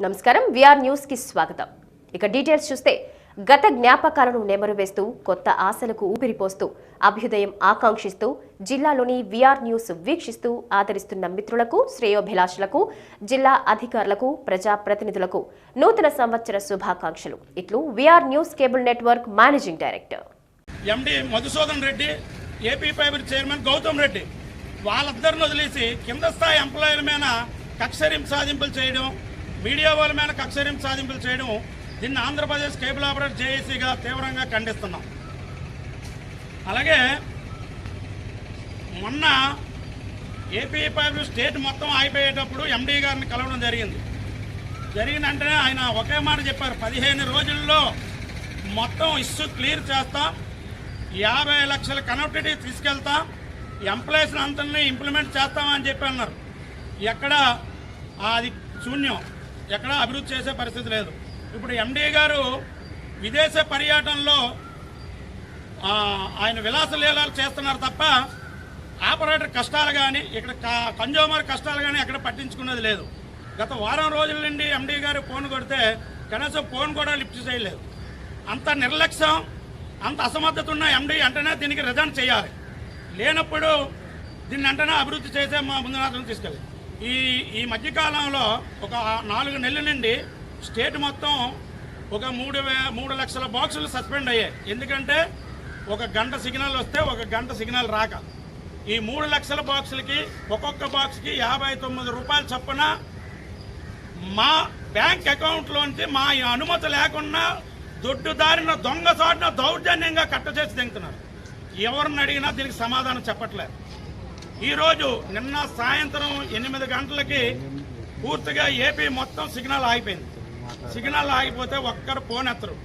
నమస్కారం VR news కి స్వాగతం. ఇక డీటెయిల్స్ చూస్తే గత జ్ఞాపకాలను నెమరువేస్తూ కొత్త ఆశలకు ఊపిరిపోస్తూ అభ్యుదయం ఆకాంక్షిస్తూ జిల్లాలోని విఆర్ న్యూస్ వీక్షిస్తూ ఆదరిస్తున్న మిత్రులకు శ్రేయోభిలాషులకు జిల్లా అధికారులకు ప్రజా ప్రతినిధులకు నూతన సంవత్సర శుభాకాంక్షలు. ఇట్లు VR news cable network managing director MD Madhusudan Reddy, AP fibre chairman Gautam Reddy వాళ్ళందరిని వదిలేసి కింద స్థాయి ఎంప్లాయీల మీద కక్షరిం సాధింపులు చేయడం, మీడియా వాళ్ళ మీద కక్షరిం సాధింపులు చేయడం, దీన్ని ఆంధ్రప్రదేశ్ కేబుల్ ఆపరేటర్ జేఏసీగా తీవ్రంగా ఖండిస్తున్నాం. అలాగే మొన్న ఏపీ ఫైబర్ స్టేట్ మొత్తం అయిపోయేటప్పుడు ఎండీ గారిని కలవడం జరిగిన వెంటనే ఆయన ఒకే మాట చెప్పారు, 15 రోజుల్లో మొత్తం ఇష్యూ క్లియర్ చేస్తాం, 50 లక్షల కనెక్టివిటీ తీసుకెళ్తాం, ఎంప్లాయీస్ని అందరినీ ఇంప్లిమెంట్ చేస్తామని చెప్పి అన్నారు. ఎక్కడ అది శూన్యం, ఎక్కడ అభివృద్ధి చేసే పరిస్థితి లేదు. ఇప్పుడు ఎండీ గారు విదేశ పర్యటనలో ఆయన విలాసలీలాలు చేస్తున్నారు తప్ప ఆపరేటర్ కష్టాలు కానీ ఇక్కడ కన్జ్యూమర్ కష్టాలు కానీ ఎక్కడ పట్టించుకున్నది లేదు. గత వారం రోజుల నుండి ఎండీ గారు ఫోన్ కొడితే కనీసం ఫోన్ కూడా లిఫ్ట్ చేయలేదు. అంత నిర్లక్ష్యం, అంత అసమర్థత ఉన్న ఎండీ వెంటనే దీనికి రిజైన్ చేయాలి. లేనప్పుడు దీన్ని వెంటనే అభివృద్ధి చేసే మా ముందునాథం తీసుకెళ్ళి ఈ మధ్యకాలంలో ఒక 4 నెలల నుండి స్టేట్ మొత్తం ఒక 3 లక్షల బాక్సులు సస్పెండ్ అయ్యాయి. ఎందుకంటే 1 గంట సిగ్నల్ వస్తే 1 గంట సిగ్నల్ రాక ఈ 3 లక్షల బాక్సులకి ఒక్కొక్క బాక్స్కి 59 రూపాయల చొప్పున మా బ్యాంక్ అకౌంట్లోంచి మా అనుమతి లేకుండా దొడ్డుదారిన దొంగసాటున దౌర్జన్యంగా కట్ట చేసి దిగుతున్నారు. ఎవరిని అడిగినా దీనికి సమాధానం చెప్పట్లేదు. ఈరోజు నిన్న సాయంత్రం 8 గంటలకి పూర్తిగా ఏపీ మొత్తం సిగ్నల్ ఆగిపోయింది. సిగ్నల్ ఆగిపోతే ఒక్కరు ఫోన్ ఎత్తరు,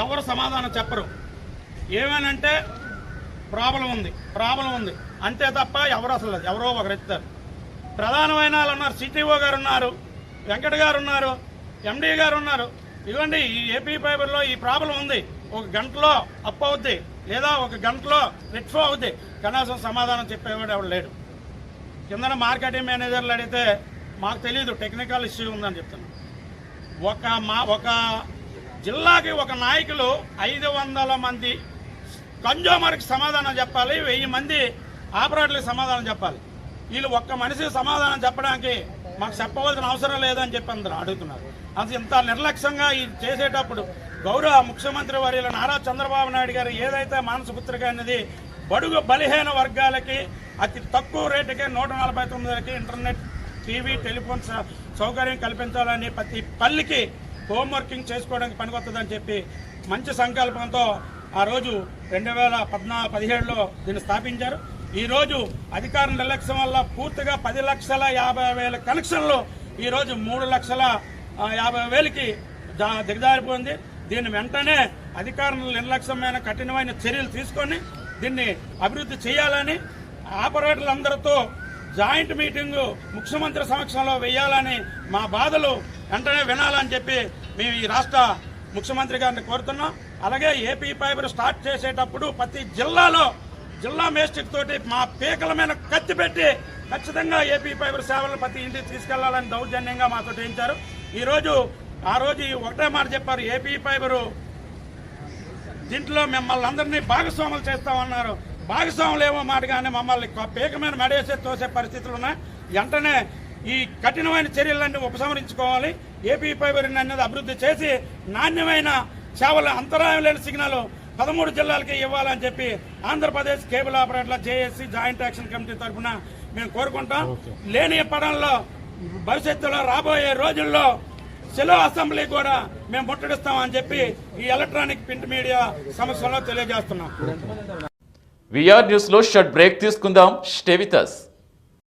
ఎవరు సమాధానం చెప్పరు. ఏమేనంటే ప్రాబ్లం ఉంది అంతే తప్ప ఎవరు అసలు ఎవరో ఒకరు ఎత్తారు. ప్రధానమైన వాళ్ళు ఉన్నారు, సిటీఓ గారు ఉన్నారు, వెంకట గారు ఉన్నారు, ఎండీ గారు ఉన్నారు. ఇదిగోండి ఈ ఏపీ ఫైబర్లో ఈ ప్రాబ్లం ఉంది, 1 గంటలో అప్ అవుద్ది లేదా 1 గంటలో రెట్ఫో అవుద్ది, కనీసం సమాధానం చెప్పేవాడు ఎవడు లేడు. కింద మార్కెటింగ్ మేనేజర్లు అడిగితే మాకు తెలియదు, టెక్నికల్ ఇష్యూ ఉందని చెప్తున్నాను. ఒక జిల్లాకి ఒక నాయకులు 500 మంది కన్జ్యూమర్కి సమాధానం చెప్పాలి, 1000 మంది ఆపరేటర్లకు సమాధానం చెప్పాలి. వీళ్ళు ఒక్క మనిషికి సమాధానం చెప్పడానికి మాకు చెప్పవలసిన అవసరం లేదని చెప్పి అందరూ అడుగుతున్నారు. అది ఇంత నిర్లక్ష్యంగా ఇది చేసేటప్పుడు గౌరవ ముఖ్యమంత్రి వర్యులు నారా చంద్రబాబు నాయుడు గారు ఏదైతే మానసపుత్రిక అనేది బడుగు బలహీన వర్గాలకి అతి తక్కువ రేటుకే 149 ఇంటర్నెట్, టీవీ, టెలిఫోన్ సౌకర్యం కల్పించాలని ప్రతి పల్లికి హోంవర్కింగ్ చేసుకోవడానికి పనికొస్తుందని చెప్పి మంచి సంకల్పంతో ఆ రోజు 2017లో దీన్ని స్థాపించారు. ఈరోజు అధికార నిర్లక్ష్యం వల్ల పూర్తిగా 10,50,000 కనెక్షన్లు ఈరోజు 3,50,000కి దిగజారిపోయింది. దీన్ని వెంటనే అధికారుల నిర్లక్ష్యమైన కఠినమైన చర్యలు తీసుకొని దీన్ని అభివృద్ధి చేయాలని, ఆపరేటర్లందరితో జాయింట్ మీటింగు ముఖ్యమంత్రి సమక్షంలో వేయాలని, మా బాధలు వెంటనే వినాలని చెప్పి మేము ఈ రాష్ట్ర ముఖ్యమంత్రి గారిని కోరుతున్నాం. అలాగే ఏపీ ఫైబర్ స్టార్ట్ చేసేటప్పుడు ప్రతి జిల్లా మేస్టిక్ తోటి మా పీకల మీద కత్తి పెట్టి ఖచ్చితంగా ఏపీ ఫైబర్ సేవలను ప్రతి ఇంటికి తీసుకెళ్లాలని దౌర్జన్యంగా మాతో చేయించారు. ఆ రోజు ఒకటే మాట చెప్పారు, ఏపీ ఫైబరు దీంట్లో మిమ్మల్ని అందరినీ భాగస్వాములు చేస్తామన్నారు. భాగస్వాములు ఏమో మాటగానే మమ్మల్ని పీక మీద మెడేసే తోసే పరిస్థితులు ఉన్నాయి. వెంటనే ఈ కఠినమైన చర్యలన్నీ ఉపసంహరించుకోవాలి. ఏపీ ఫైబర్ అనేది అభివృద్ధి చేసి నాణ్యమైన సేవల అంతరాయం లేని సిగ్నల్ 13 జిల్లాలకి ఇవ్వాలని చెప్పి ఆంధ్రప్రదేశ్ కేబుల్ ఆపరేటర్ల జేఏసీ జాయింట్ యాక్షన్ కమిటీ తరఫున మేము కోరుకుంటాం. లేని పడంలో భవిష్యత్తులో రాబోయే రోజుల్లో సెలో అసెంబ్లీ కూడా మేము ముట్టడిస్తామని చెప్పి ఈ ఎలక్ట్రానిక్ ప్రింట్ మీడియా సమస్యలో తెలియజేస్తున్నాం. విఆర్ న్యూస్ లో షార్ట్ బ్రేక్ తీసుకుందాం. Stay with us.